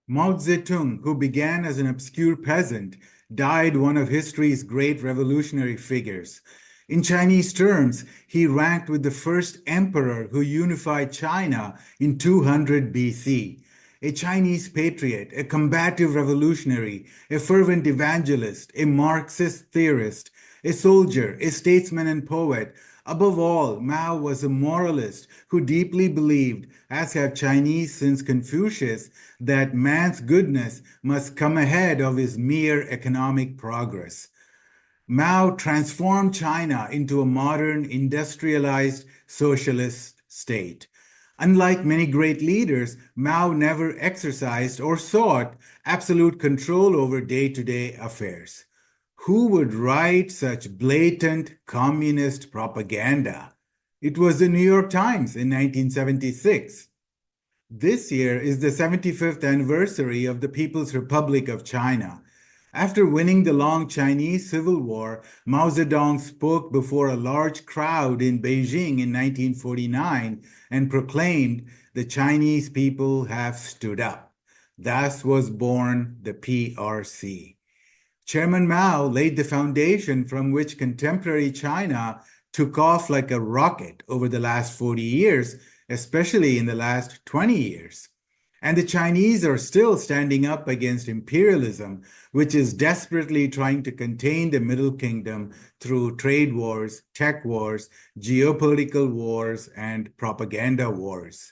Mao Zedong, who began as an obscure peasant, died one of history's great revolutionary figures. In Chinese terms, he ranked with the first emperor who unified China in 200 BC. A Chinese patriot, a combative revolutionary, a fervent evangelist, a Marxist theorist, a soldier, a statesman and poet. Above all, Mao was a moralist who deeply believed, as have Chinese since Confucius, that man's goodness must come ahead of his mere economic progress. Mao transformed China into a modern, industrialized, socialist state. Unlike many great leaders, Mao never exercised or sought absolute control over day-to-day affairs. Who would write such blatant communist propaganda? It was the New York Times in 1976. This year is the 75th anniversary of the People's Republic of China. After winning the long Chinese Civil War, Mao Zedong spoke before a large crowd in Beijing in 1949 and proclaimed, "The Chinese people have stood up." Thus was born the PRC. Chairman Mao laid the foundation from which contemporary China took off like a rocket over the last 40 years, especially in the last 20 years. And the Chinese are still standing up against imperialism, which is desperately trying to contain the Middle Kingdom through trade wars, tech wars, geopolitical wars, and propaganda wars.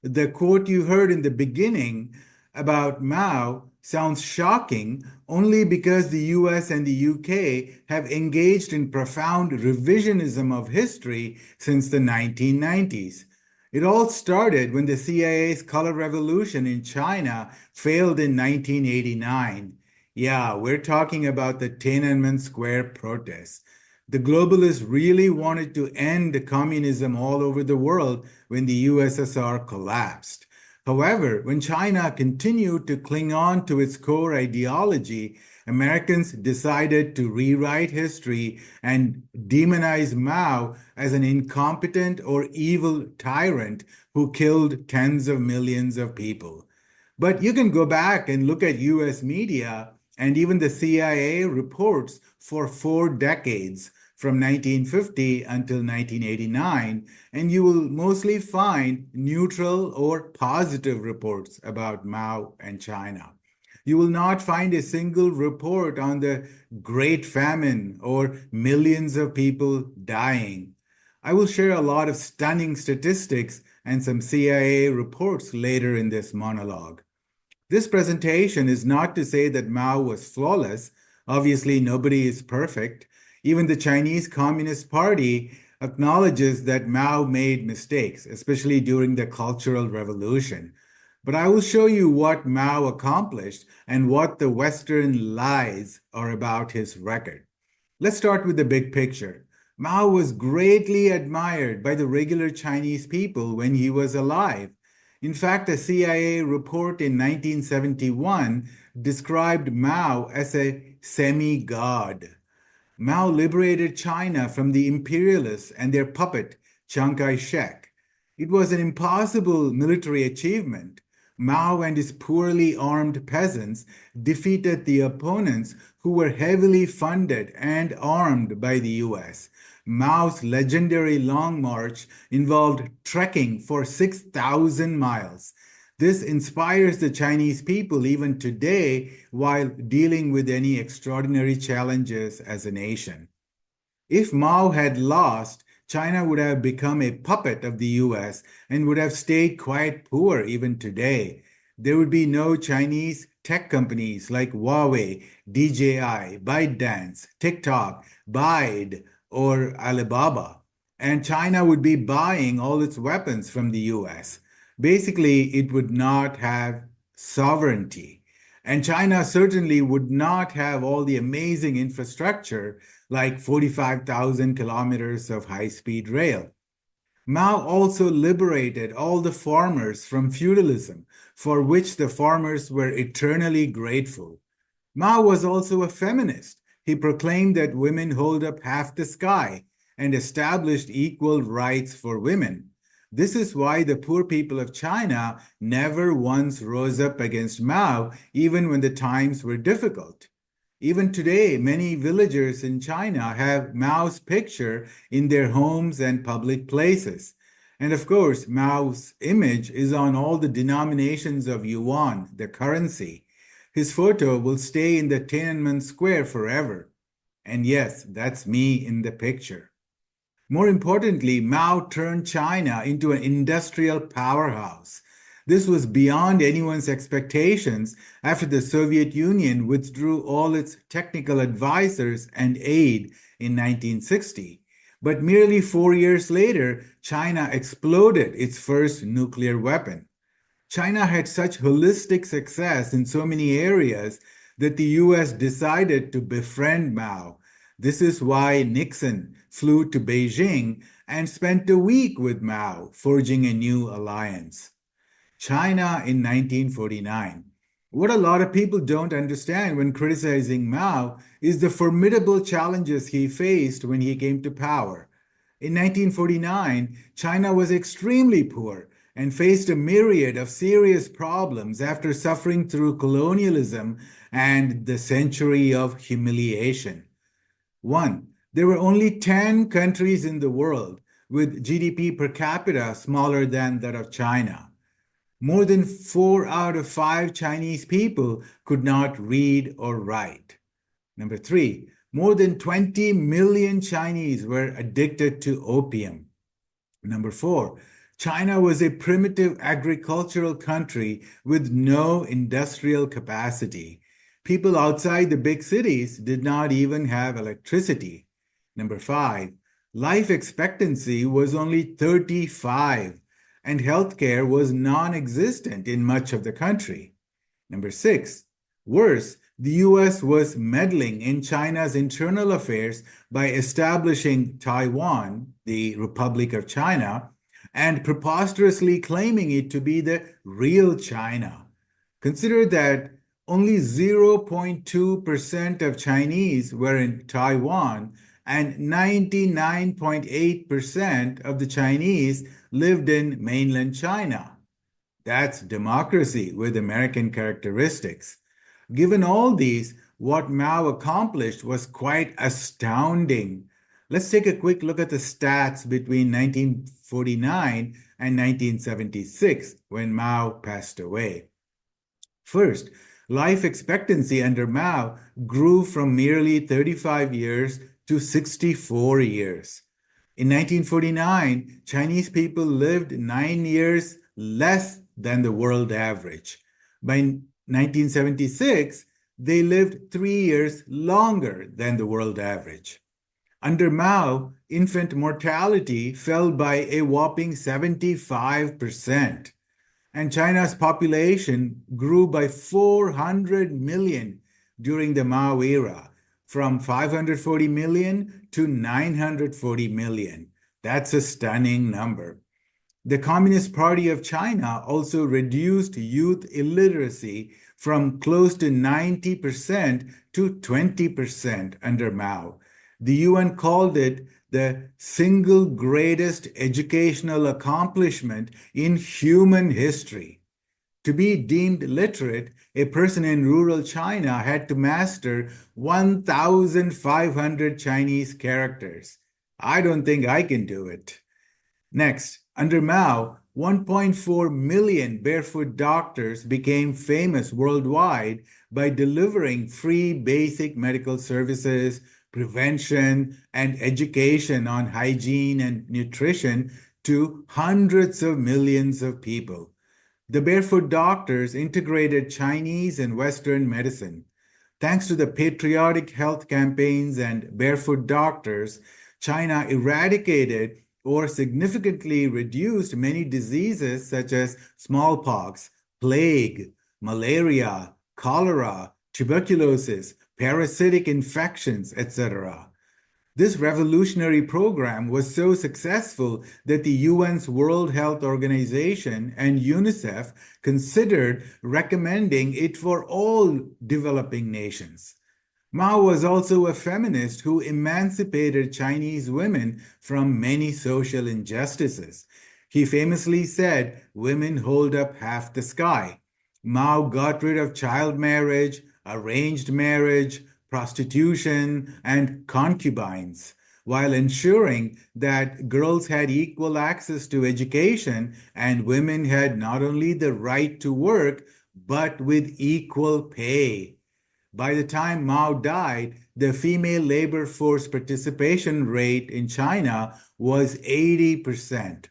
The quote you heard in the beginning about Mao sounds shocking only because the US and the UK have engaged in profound revisionism of history since the 1990s. It all started when the CIA's color revolution in China failed in 1989. Yeah, we're talking about the Tiananmen Square protests. The globalists really wanted to end communism all over the world when the USSR collapsed. However, when China continued to cling on to its core ideology, Americans decided to rewrite history and demonize Mao as an incompetent or evil tyrant who killed tens of millions of people. But you can go back and look at US media and even the CIA reports for 4 decades, from 1950 until 1989, and you will mostly find neutral or positive reports about Mao and China. You will not find a single report on the Great Famine or millions of people dying. I will share a lot of stunning statistics and some CIA reports later in this monologue. This presentation is not to say that Mao was flawless. Obviously, nobody is perfect. Even the Chinese Communist Party acknowledges that Mao made mistakes, especially during the Cultural Revolution. But I will show you what Mao accomplished and what the Western lies are about his record. Let's start with the big picture. Mao was greatly admired by the regular Chinese people when he was alive. In fact, a CIA report in 1971 described Mao as a semi-god. Mao liberated China from the imperialists and their puppet, Chiang Kai-shek. It was an impossible military achievement. Mao and his poorly armed peasants defeated the opponents who were heavily funded and armed by the US. Mao's legendary Long March involved trekking for 6,000 miles. This inspires the Chinese people even today while dealing with any extraordinary challenges as a nation. If Mao had lost, China would have become a puppet of the US and would have stayed quite poor even today. There would be no Chinese tech companies like Huawei, DJI, ByteDance, TikTok, Bide, or Alibaba. And China would be buying all its weapons from the US. Basically, it would not have sovereignty. And China certainly would not have all the amazing infrastructure like 45,000 kilometers of high-speed rail. Mao also liberated all the farmers from feudalism, for which the farmers were eternally grateful. Mao was also a feminist. He proclaimed that women hold up half the sky and established equal rights for women. This is why the poor people of China never once rose up against Mao, even when the times were difficult. Even today, many villagers in China have Mao's picture in their homes and public places. And of course, Mao's image is on all the denominations of yuan, the currency. His photo will stay in the Tiananmen Square forever. And yes, that's me in the picture. More importantly, Mao turned China into an industrial powerhouse. This was beyond anyone's expectations after the Soviet Union withdrew all its technical advisors and aid in 1960. But merely 4 years later, China exploded its first nuclear weapon. China had such holistic success in so many areas that the US decided to befriend Mao. This is why Nixon flew to Beijing and spent a week with Mao, forging a new alliance. China in 1949. What a lot of people don't understand when criticizing Mao is the formidable challenges he faced when he came to power. In 1949, China was extremely poor and faced a myriad of serious problems after suffering through colonialism and the century of humiliation. One, there were only 10 countries in the world with GDP per capita smaller than that of China. More than 4 out of 5 Chinese people could not read or write. Number three, more than 20 million Chinese were addicted to opium. Number four, China was a primitive agricultural country with no industrial capacity. People outside the big cities did not even have electricity. Number five, life expectancy was only 35, and healthcare was non-existent in much of the country. Number six, worse, the US was meddling in China's internal affairs by establishing Taiwan, the Republic of China, and preposterously claiming it to be the real China. Consider that only 0.2% of Chinese were in Taiwan, and 99.8% of the Chinese lived in mainland China. That's democracy with American characteristics. Given all these, what Mao accomplished was quite astounding. Let's take a quick look at the stats between 1949 and 1976, when Mao passed away. First, life expectancy under Mao grew from merely 35 years to 64 years. In 1949, Chinese people lived 9 years less than the world average. By 1976, they lived 3 years longer than the world average. Under Mao, infant mortality fell by a whopping 75%, and China's population grew by 400 million during the Mao era, from 540 million to 940 million. That's a stunning number. The Communist Party of China also reduced youth illiteracy from close to 90% to 20% under Mao. The UN called it the single greatest educational accomplishment in human history. To be deemed literate, a person in rural China had to master 1,500 Chinese characters. I don't think I can do it. Next, under Mao, 1.4 million barefoot doctors became famous worldwide by delivering free basic medical services, prevention, and education on hygiene and nutrition to hundreds of millions of people. The barefoot doctors integrated Chinese and Western medicine. Thanks to the patriotic health campaigns and barefoot doctors, China eradicated or significantly reduced many diseases such as smallpox, plague, malaria, cholera, tuberculosis, parasitic infections, etc. This revolutionary program was so successful that the UN's World Health Organization and UNICEF considered recommending it for all developing nations. Mao was also a feminist who emancipated Chinese women from many social injustices. He famously said, "Women hold up half the sky." Mao got rid of child marriage, arranged marriage, prostitution, and concubines, while ensuring that girls had equal access to education and women had not only the right to work, but with equal pay. By the time Mao died, the female labor force participation rate in China was 80%.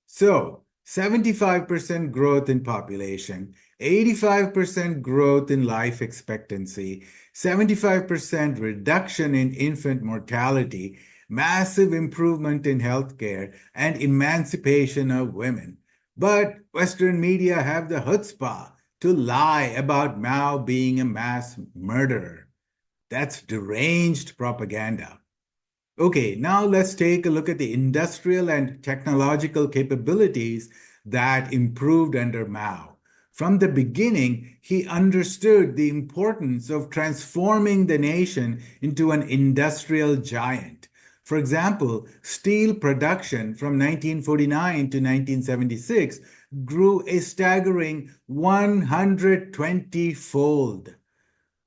So, 75% growth in population, 85% growth in life expectancy, 75% reduction in infant mortality, massive improvement in healthcare, and emancipation of women. But Western media have the chutzpah to lie about Mao being a mass murderer. That's deranged propaganda. Okay, now let's take a look at the industrial and technological capabilities that improved under Mao. From the beginning, he understood the importance of transforming the nation into an industrial giant. For example, steel production from 1949 to 1976 grew a staggering 120-fold.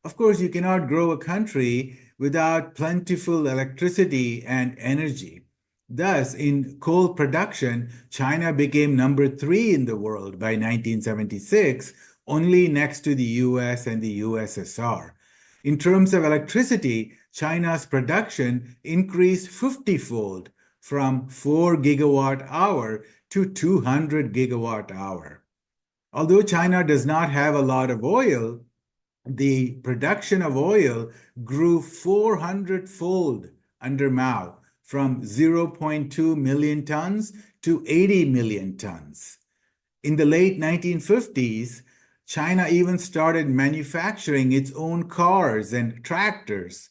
Of course, you cannot grow a country without plentiful electricity and energy. Thus, in coal production, China became number three in the world by 1976, only next to the US and the USSR. In terms of electricity, China's production increased 50-fold from 4 gigawatt hour to 200 gigawatt hour. Although China does not have a lot of oil, the production of oil grew 400-fold under Mao, from 0.2 million tons to 80 million tons. In the late 1950s, China even started manufacturing its own cars and tractors.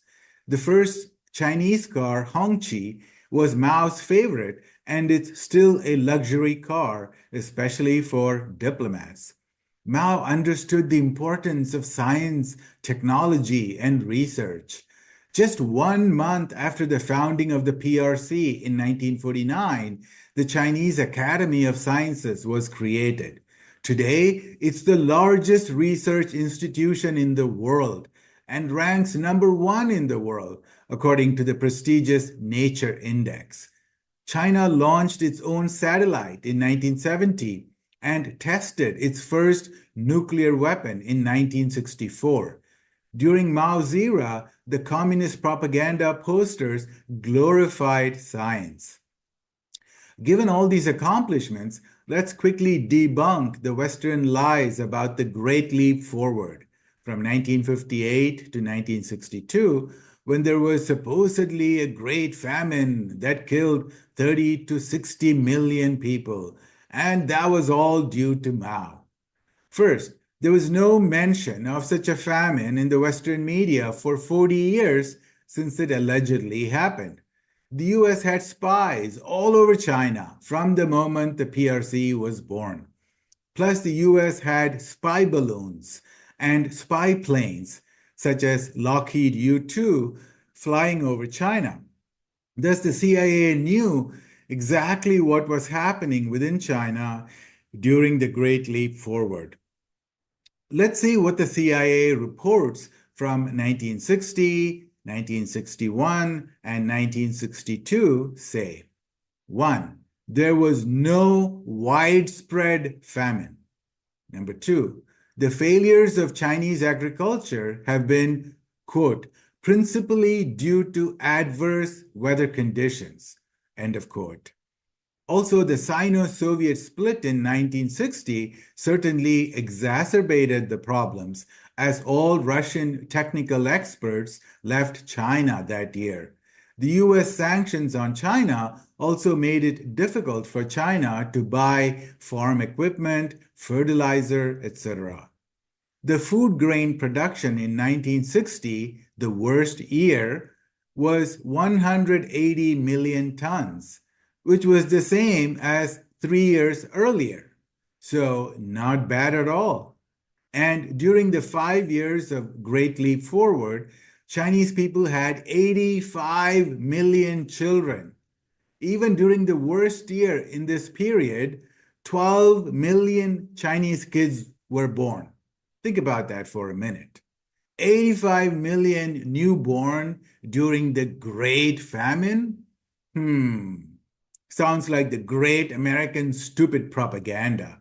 The first Chinese car, Hongqi, was Mao's favorite, and it's still a luxury car, especially for diplomats. Mao understood the importance of science, technology, and research. Just 1 month after the founding of the PRC in 1949, the Chinese Academy of Sciences was created. Today, it's the largest research institution in the world and ranks number one in the world, according to the prestigious Nature Index. China launched its own satellite in 1970 and tested its first nuclear weapon in 1964. During Mao's era, the communist propaganda posters glorified science. Given all these accomplishments, let's quickly debunk the Western lies about the Great Leap Forward from 1958 to 1962, when there was supposedly a great famine that killed 30 to 60 million people, and that was all due to Mao. First, there was no mention of such a famine in the Western media for 40 years since it allegedly happened. The US had spies all over China from the moment the PRC was born. Plus, the US had spy balloons and spy planes, such as Lockheed U-2, flying over China. Thus, the CIA knew exactly what was happening within China during the Great Leap Forward. Let's see what the CIA reports from 1960, 1961, and 1962 say. 1. There was no widespread famine. Number 2. The failures of Chinese agriculture have been, quote, principally due to adverse weather conditions, end of quote. Also, the Sino-Soviet split in 1960 certainly exacerbated the problems, as all Russian technical experts left China that year. The US sanctions on China also made it difficult for China to buy farm equipment, fertilizer, etc. The food grain production in 1960, the worst year, was 180 million tons, which was the same as 3 years earlier. So, not bad at all. And during the 5 years of Great Leap Forward, Chinese people had 85 million children. Even during the worst year in this period, 12 million Chinese kids were born. Think about that for a minute. 85 million newborn during the Great Famine? Hmm, sounds like the great American stupid propaganda.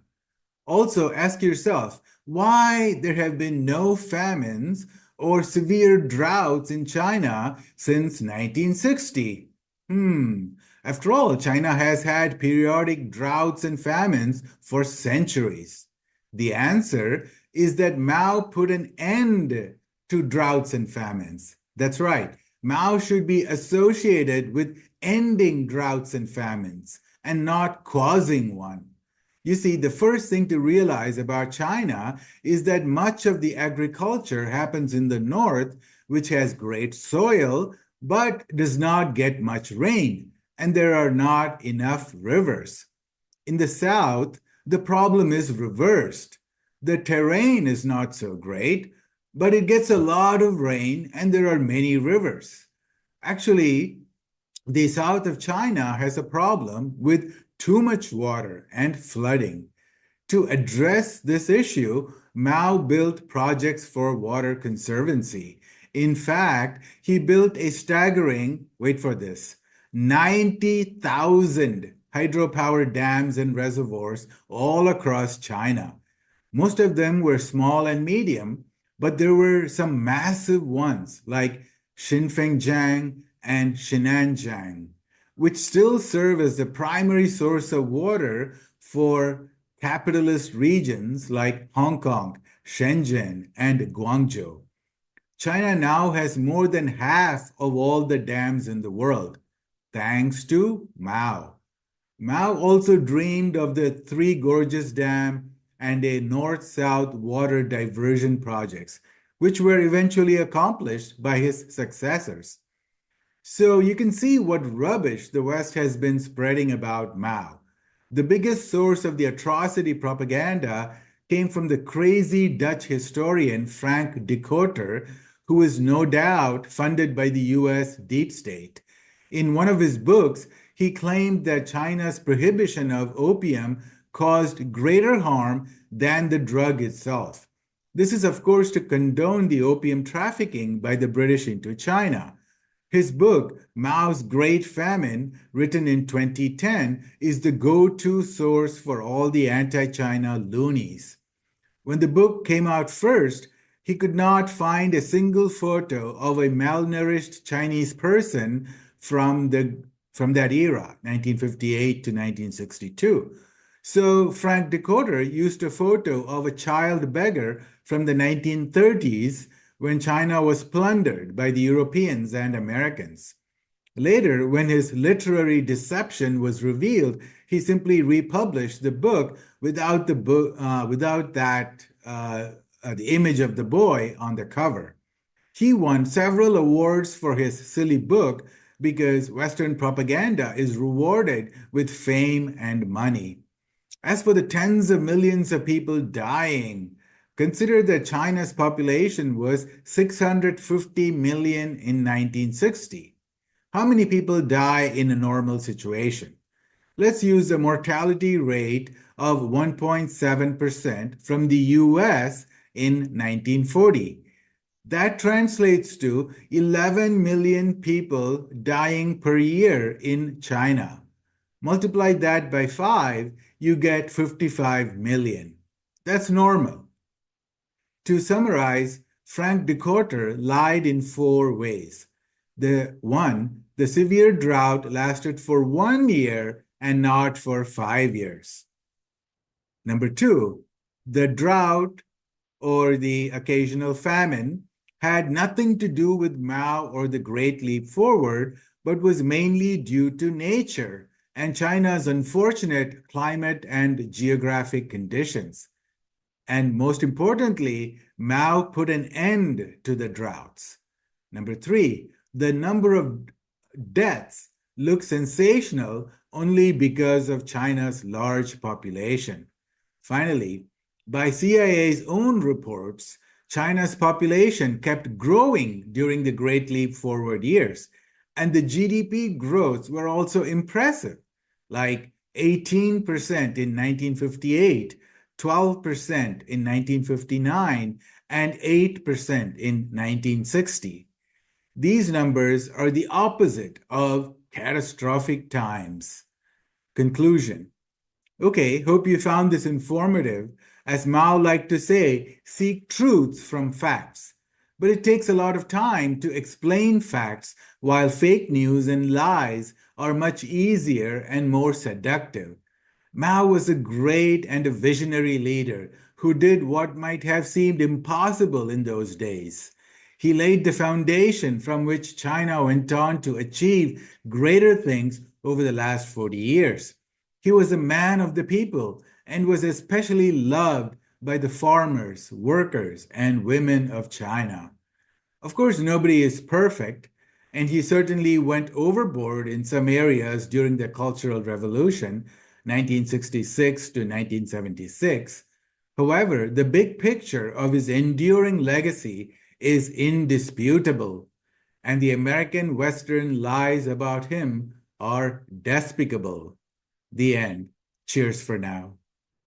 Also, ask yourself why there have been no famines or severe droughts in China since 1960. Hmm. After all, China has had periodic droughts and famines for centuries. The answer is that Mao put an end to droughts and famines. That's right. Mao should be associated with ending droughts and famines and not causing one. You see, the first thing to realize about China is that much of the agriculture happens in the north, which has great soil, but does not get much rain, and there are not enough rivers. In the south, the problem is reversed. The terrain is not so great, but it gets a lot of rain and there are many rivers. Actually, the south of China has a problem with too much water and flooding. To address this issue, Mao built projects for water conservancy. In fact, he built a staggering, wait for this, 90,000 hydropower dams and reservoirs all across China. Most of them were small and medium, but there were some massive ones like Xinfengjiang and Shenanjiang, which still serve as the primary source of water for capitalist regions like Hong Kong, Shenzhen, and Guangzhou. China now has more than half of all the dams in the world, thanks to Mao. Mao also dreamed of the Three Gorges Dam and a north-south water diversion projects, which were eventually accomplished by his successors. So you can see what rubbish the West has been spreading about Mao. The biggest source of the atrocity propaganda came from the crazy Dutch historian Frank de Cotter, who is no doubt funded by the US deep state. In one of his books, he claimed that China's prohibition of opium caused greater harm than the drug itself. This is, of course, to condone the opium trafficking by the British into China. His book, Mao's Great Famine, written in 2010, is the go-to source for all the anti-China loonies. When the book came out first, he could not find a single photo of a malnourished Chinese person from that era, 1958 to 1962. So Frank Decoder used a photo of a child beggar from the 1930s when China was plundered by the Europeans and Americans. Later, when his literary deception was revealed, he simply republished the book without the image of the boy on the cover. He won several awards for his silly book because Western propaganda is rewarded with fame and money. As for the tens of millions of people dying, consider that China's population was 650 million in 1960. How many people die in a normal situation? Let's use a mortality rate of 1.7% from the US in 1940. That translates to 11 million people dying per year in China. Multiply that by 5, you get 55 million. That's normal. To summarize, Frank Decotter lied in 4 ways. The severe drought lasted for 1 year and not for 5 years. Number 2, the drought or the occasional famine had nothing to do with Mao or the Great Leap Forward, but was mainly due to nature and China's unfortunate climate and geographic conditions. And most importantly, Mao put an end to the droughts. Number 3, the number of deaths look sensational only because of China's large population. Finally, by CIA's own reports, China's population kept growing during the Great Leap Forward years. And the GDP growths were also impressive, like 18% in 1958, 12% in 1959, and 8% in 1960. These numbers are the opposite of catastrophic times. Conclusion. Okay, hope you found this informative. As Mao liked to say, seek truths from facts. But it takes a lot of time to explain facts, while fake news and lies are much easier and more seductive. Mao was a great and a visionary leader who did what might have seemed impossible in those days. He laid the foundation from which China went on to achieve greater things over the last 40 years. He was a man of the people and was especially loved by the farmers, workers, and women of China. Of course, nobody is perfect, and he certainly went overboard in some areas during the Cultural Revolution, 1966 to 1976. However, the big picture of his enduring legacy is indisputable, and the American Western lies about him are despicable. The end. Cheers for now.